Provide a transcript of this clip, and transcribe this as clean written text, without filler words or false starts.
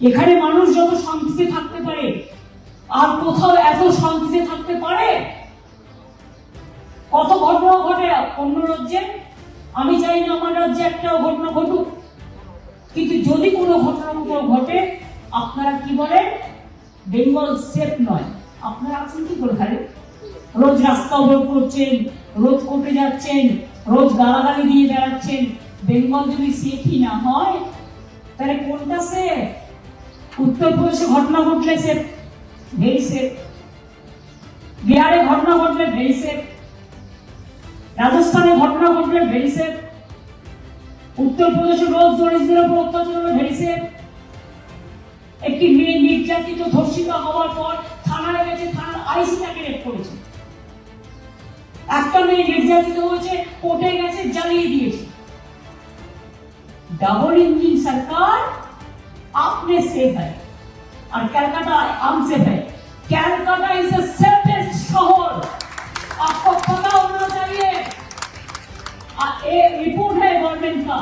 এখানে মানুষ যত শান্তিতে থাকতে পারে আর কোথাও এত শান্তিতে থাকতে পারে? কত ঘটনা ঘটে অন্য রাজ্যে, আমি চাই না আমার রাজ্যে একটাও ঘটনা ঘটুক, কিন্তু যদি কোনো ঘটনা কোথাও ঘটে আপনারা কি বলেন? বেঙ্গল সেফ নয়। আপনারা আছেন কি করে? খালি রোজ রাস্তা অবরোধ করছেন, রোজ কোর্টে যাচ্ছেন, রোজ গালাগালি দিয়ে বেড়াচ্ছেন। বেঙ্গল যদি সেফই না হয় তাহলে কোনটা সেফ? উত্তরপ্রদেশে ঘটনা ঘটলে সেফ, ভেরি সেফ। বিহারে ঘটনা ঘটলে ভেরি সেফ। রাজস্থানে ঘটনা ঘটলে ভেরি সেফ। উত্তরপ্রদেশে রোজ দরিদ্রদের উপর অত্যাচার হলে ভেরি সেফ। একটি মেয়ে নির্যাতিত ধর্ষিত হওয়ার পর থানায় গেছে, থানার আইসি তাকে রেপ করেছে। একটা মেয়ে নির্যাতিত হয়েছে, কোর্টে গেছে, জ্বালিয়ে দিয়েছে। डबल इंजन सरकार आपने सेफ है और कलकत्ता अनसेफ है। कलकत्ता इज द सेफेस्ट शहर, आपको पता होना चाहिए। ये रिपोर्ट है गवर्नमेंट का।